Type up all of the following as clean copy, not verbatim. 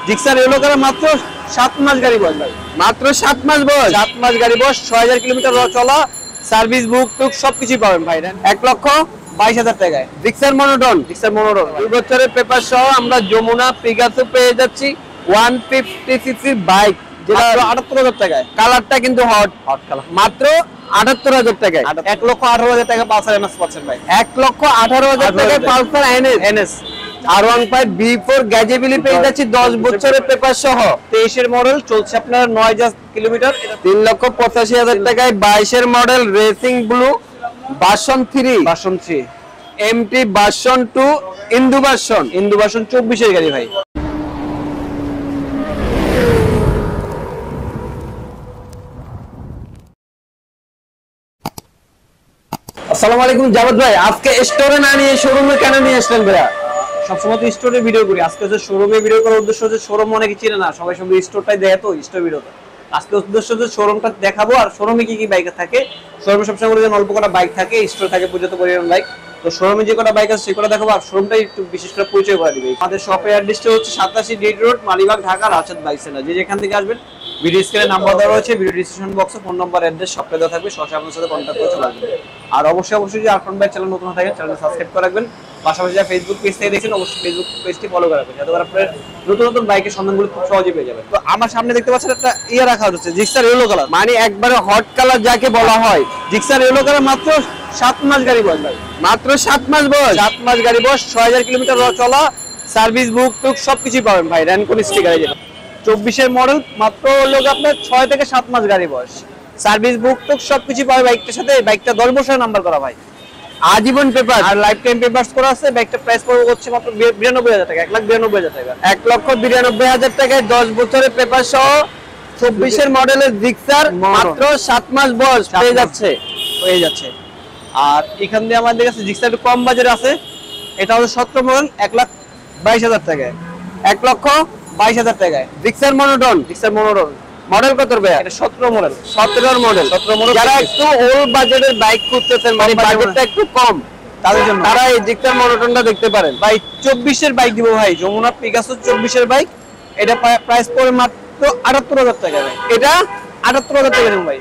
Gixxer yellow colour মাত্র 7 মাস গাড়ি বয়স ভাই, মাত্র 7 মাস বয়স। 7 মাস গাড়ি বয়স, 6000 কিলোমিটার চলা, সার্ভিস বুক টুক সবকিছু পাবেন ভাই। 1,22,000 টাকায় জিক্সার মনোটন, জিক্সার মনোটন 2 বছরের পেপার সহ আমরা যমুনা পিকাসো পেয়ে যাচ্ছি 150 সিসির বাইক, যেটা 78,000 টাকায়। কালারটা কিন্তু হট কালার মাত্র 78,000 টাকায়। 1,18,000 টাকা পালসার এনএস পাচ্ছেন ভাই। 1,18,000 টাকায় পালসার এনএস R15 B4 গ্যাজেবিলি পেয়ে যাচ্ছি 10 বছরের পেপার সহ। 23 এর মডেল, চলছে আপনার 9000 কিলোমিটার। 3,85,000 টাকায় 22 এর model racing blue version 3 MT version 2 ইন্দু ভার্সন 24 এর গাড়ি ভাই। আসসালামু আলাইকুম জাভেদ ভাই, আজকে স্টোরে না নিয়ে শোরুমে কেন নিয়ে আসলেন ভাইয়া? সবসময় তো স্টোরে ভিডিও করি, আজকে হচ্ছে শোরুমে ভিডিও করার উদ্দেশ্য হচ্ছে শোরুম অনেকে চিনে না, সবাই শুধু স্টোরটাই দেখে, তো স্টোর ভিডিওটা আজকে উদ্দেশ্য হচ্ছে শোরুমটা দেখাবো আর শোরুমে কি কি বাইক থাকে। শোরুমে সবসময় অল্প কটা বাইক থাকে, স্টোর থাকে পর্যাপ্ত পরিমাণ বাইক। তো শোরুমে যে কটা বাইক আছে সেগুলো দেখাবো আর শোরুমটাই একটু বিশেষ করে পরিচয় করে দিবে। আমাদের শপের অ্যাড্রেসটা হচ্ছে 87 DIT road, Malibagh, Dhaka, Rashed bike centre. যে যেখান থেকে আসবেন ভিডিও স্ক্রিনে নাম্বার দেওয়া রয়েছে, ভিডিও ডিসক্রিপশন বক্সে ফোন নাম্বার, অ্যাড্রেস সবটা দেওয়া থাকবে, সরাসরি আপনার সাথে কন্ট্যাক্ট করে চলে আসবেন। আর অবশ্যই যে আরফান ভাই চ্যানেল নতুন থাকে চ্যানেলটা সাবস্ক্রাইব করে রাখবেন। পাশাপাশি যারা ফেসবুক পেজ থেকে দেখছেন অবশ্যই ফেসবুক পেজটি ফলো করে রাখবেন, যাতে করে আপনার নতুন বাইকের সন্ধানগুলো খুব সহজে পেয়ে যাবেন। তো আমার সামনে দেখতে পাচ্ছেন একটা ইয়ে রাখা হচ্ছে জিক্সার ইয়েলো কালার, মানে একবারে হট কালার যাকে বলা হয়। জিক্সার ইয়েলো কালার মাত্র 7 মাস গাড়ি বয়স ভাই, মাত্র 7 মাস বয়স। 7 মাস গাড়ি বয়স, 6000 কিলোমিটার চলা, সার্ভিস বুক টুক সবকিছু পাবেন ভাই। র্যানকোন স্টিকার যেটা 24 এর মডেল, মাত্র হলো আপনার 6 থেকে 7 মাস গাড়ি বয়স, সার্ভিস বুক টুক সবকিছু পাবে বাইকটার সাথে। বাইকটা 10 বছরের নাম্বার করা ভাই, আজীবন পেপার আর লাইফ টাইম পেপারস করা আছে। বাইকটা প্রাইস পড়বে হচ্ছে মাত্র 92,000 টাকা, 1,92,000 টাকা। 1,92,000 টাকায় 10 বছরের পেপার সহ 24 এর মডেলের জিক্সার মাত্র 7 মাস বয়স পেয়ে যাচ্ছে। আর এখান দিয়ে আমাদের কাছে জিক্সার একটু কম বাজারে আছে, এটা হলো 17 মডেল, 1,22,000 টাকায়। 1,22,000 টাকায় জিক্সার মনোটন, মডেল কত ভাই? এটা 17 মডেল, 17 মডেল। যারা একটু ওল্ড বাজেটের বাইক খুঁজতেছেন, মানে বাজেটটা একটু কম, তাদের জন্য তারা এই জিক্সার মনোটনটা দেখতে পারেন ভাই। 24 এর বাইক দিব ভাই, যমুনা পিকাসো 24 এর বাইক। এটা প্রাইস পড়ে মাত্র 78,000 টাকা ভাই। এটা 78,000 টাকা নেন ভাই।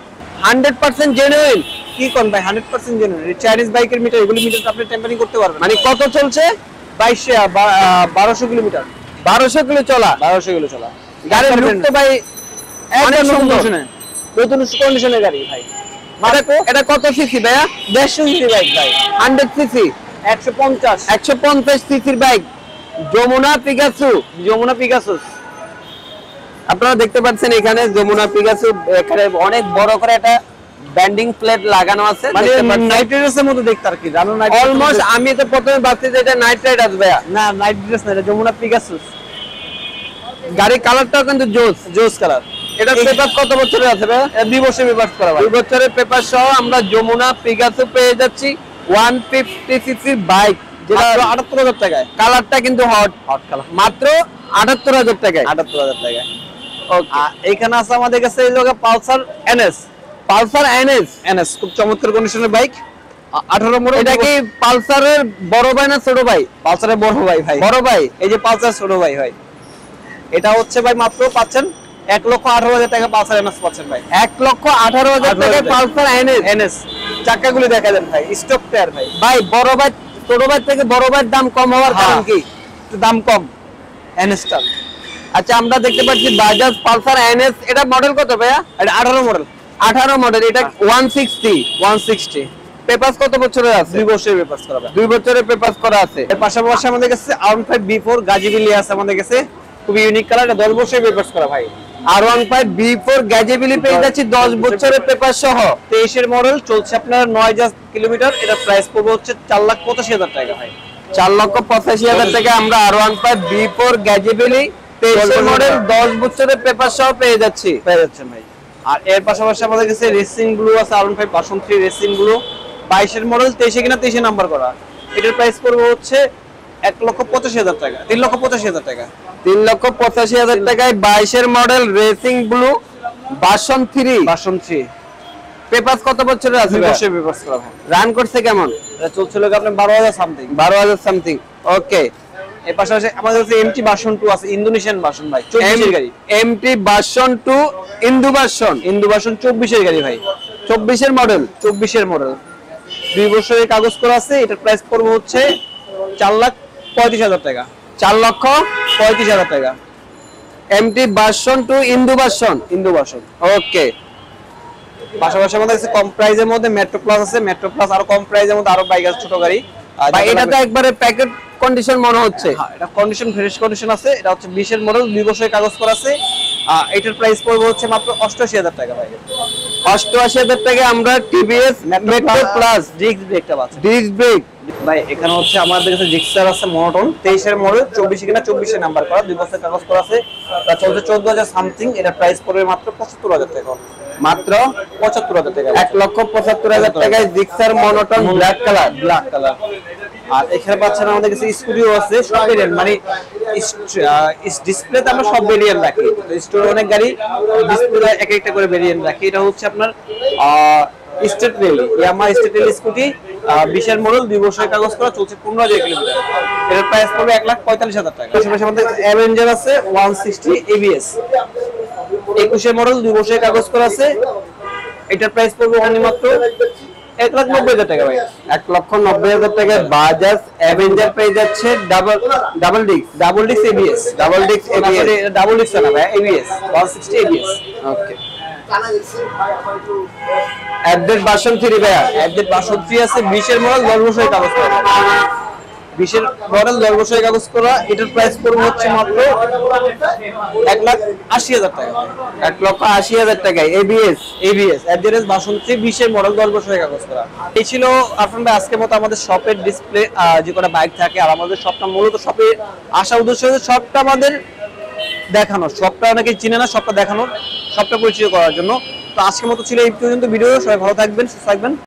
100% জেনুইন। কি কোন ভাই 100% জেনুইন? চাইনিজ বাইকের মিটার, এগুলো মিটার আপনি টেম্পারিং করতে পারবেন। মানে কত চলছে? 1200 কিলোমিটার, 1200 কিলো চলা। 1200 কিলো চলা। গাড়ির লুকটা ভাই অনেক সুন্দর, নতুন কন্ডিশনের গাড়ি ভাই। এটা কত সিসি ভাইয়া? 150 সিসি বাইক ভাই, 100 সিসি, 150 সিসির বাইক, যমুনা পিকাসো। আপনারা দেখতে পাচ্ছেন এখানে যমুনা পিকাসো, এখানে অনেক বড় করে একটা ব্যান্ডিং প্লেট লাগানো আছে, মানে নাইট রাইডার্সের মতো দেখতে আর কি। জানো না অলমোস্ট, আমি তো প্রথমে ভাবছি যে এটা নাইট রাইডার্স ভাইয়া। না, নাইট রাইডার্স না, এটা যমুনা পিকাসো। গাড়ির কালারটাও কিন্তু জোস কালার। এটা পেপার কত বছরের আছে ভাই? 2 বছর পেপার করা ভাই। 2 বছরের পেপার সহ আমরা যমুনা পিকাসো পেয়ে যাচ্ছি 150 সিসির বাইক, যেটা 78,000 টাকায়। কালারটা কিন্তু হট কালার, মাত্র 78,000 টাকায়। 78,000 টাকায়। এইখানে আছে আমাদের কাছে এই লোক পালসার এনএস, খুব চমৎকার কন্ডিশনের বাইক, 18 মডেল। এটা কি পালসারের বড় ভাই না ছোট ভাই? পালসারের বড় ভাই বড় ভাই। এই যে পালসার ছোট ভাই ভাই, এটা হচ্ছে ভাই মাত্র পাচ্ছেন 1,18,000 টাকা পালসার এনএস পাচ্ছেন ভাই। 1,18,000 টাকায় পালসার এনএস। চাকাগুলি দেখা দেন ভাই, স্টক টায়ার ভাই। ভাই বড় ভাই ছোট ভাই থেকে বড় ভাইয়ের দাম কম হওয়ার কারণ কি? একটু দাম কম এনএসটা। আচ্ছা, আমরা দেখতে পাচ্ছি বাজাজ পালসার এনএস। এটা মডেল কত ভাইয়া? এটা 18 মডেল। 18 মডেল। এটা 160 পেপারস কত বছরের আছে? 2 বছরের পেপারস করা ভাই। 2 বছরের পেপারস করা আছে। এর পাশাপাশি আমাদের কাছে R15 B4 গাজিবিলি আছে আমাদের কাছে, খুব ইউনিক কালার, এটা 10 বছরের পেপারস করা ভাই। R15 B4 গ্যাজেবিলি পেয়ে যাচ্ছি 10 বছরের পেপার সহ। 23 এর মডেল, চলছে আপনার 9000 কিলোমিটার। এটা প্রাইস পড়বে হচ্ছে 4,85,000 টাকা ভাই। 4,85,000 টাকা আমরা R15 B4 গ্যাজেবিলি 23 এর মডেল 10 বছরের পেপার সহ পেয়ে যাচ্ছেন ভাই। আর এর পাশাপাশি আমাদের কাছে রেসিং ব্লু আছে, R15 ভার্সন 3 রেসিং ব্লু, 22 এর মডেল, 23 কিনা 23 নাম্বার করা। এটার প্রাইস পড়বে হচ্ছে 1,85,000 টাকা, 3,85,000 টাকা। 3,85,000 টাকায় 22 এর model racing blue version 3 papers কত বছরের আছে? 2 বছরের পেপারস করা ভাই। রান করছে কেমন? এটা চলছিল আপনার 12,000 সামথিং। 12,000 সামথিং। ওকে, এর পাশাপাশি আমাদের কাছে এমটি ভার্সন 2 আছে, ইন্দোনেশিয়ান ভার্সন ভাই, 24 এর গাড়ি। এমটি ভার্সন 2 ইন্দু ভার্সন, ইন্দো ভার্সন 24 এর গাড়ি ভাই, 24 এর মডেল, 24 এর মডেল, 2 বছরের কাগজ করা আছে। এটার প্রাইস পড়বে হচ্ছে 4,35,000 টাকা। 4,35,000 টাকা। এমটি ভার্সন 2 ইন্দু ভার্সন, ইন্দো ভার্সন। ওকে। পাশাপাশি আমাদের কাছে কম প্রাইজের মধ্যে মেট্রো প্লাস আছে, মেট্রো প্লাস আরো কম প্রাইজের মধ্যে আরো বাইক আছে, ছোট গাড়ি। ভাই এটা তো একবারে প্যাকেট কন্ডিশন মনে হচ্ছে। হ্যাঁ, এটা কন্ডিশন ফ্রেশ কন্ডিশন আছে। এটা হচ্ছে 20 এর মডেল, 2 বছরের কাগজ করা আছে। এটার প্রাইস পড়বে হচ্ছে মাত্র 88,000 টাকা ভাই। 88,000 টাকা আমরা টিভিএস মেট্রো প্লাস ডিস্ক ব্রেকটা পাচ্ছি ডিস্ক ব্রেক। ভাই এখানে হচ্ছে আমাদের কাছে জিক্সার আছে মনোটন, 23 এর মডেল, 24 কিনা 24 এর নাম্বার করা, 2 বছরের কাগজ করা আছে। তা চলছে 14,000 সামথিং। এটা প্রাইস পড়বে মাত্র 75,000 টাকা। মাত্র 75,000 টাকা। 1,75,000 টাকায় Gixxer monotone black colour. Black colour. আর এখানে পাচ্ছেন আমাদের কাছে স্কুটিও আছে, সব ভেরিয়েন্ট, মানে ডিসপ্লেতে আমরা সব ভেরিয়েন্ট রাখি। স্টোরে অনেক গাড়ি, ডিসপ্লে এক একটা করে ভেরিয়েন্ট রাখি। এটা হচ্ছে আপনার street rally, Yamaha street rally scooty, 20 এর মডেল, 2 বছরের কাগজ করা, চলছে 15,000 কিলোমিটার। এর প্রাইস পড়বে 1,45,000 টাকা। পাশাপাশি আমাদের অ্যাভেঞ্জার আছে 160 এবিএস, 21 এর মডেল, 2 বছরের কাগজ করা আছে। এটার প্রাইস পড়বে অনলি মাত্র 1,90,000 টাকা ভাই। 1,90,000 টাকায় বাজাজ অ্যাভেঞ্জার পেয়ে যাচ্ছে double disc ABS. Double disc না ভাই, এবিএস 160 এবিএস। ওকে। আপডেট ভার্সন 3 ভাইয়া, আপডেট ভার্সন 3 আছে, 20 এর মডেল, 10 বছরের কাগজ করা, 20 এর মডেল, 10 বছরের কাগজ করা। এটার প্রাইস পড়বে হচ্ছে মাত্র 1,80,000 টাকা। 1,80,000 টাকায় এবিএস আপডেট ভার্সন 3, 20 এর মডেল, 10 বছরের কাগজ করা। এই ছিল আরফান ভাই আজকের মতো আমাদের শপের ডিসপ্লে, যে কোনো বাইক থাকে। আর আমাদের শপটা মূলত শপে আসা উদ্দেশ্য হচ্ছে শপটা আমাদের দেখানো, শপটা অনেকে চিনে না, শপটা দেখানোর, শপটা পরিচয় করার জন্য। তো আজকের মতো ছিল এই পর্যন্ত ভিডিও। সবাই ভালো থাকবেন, সুস্থ থাকবেন।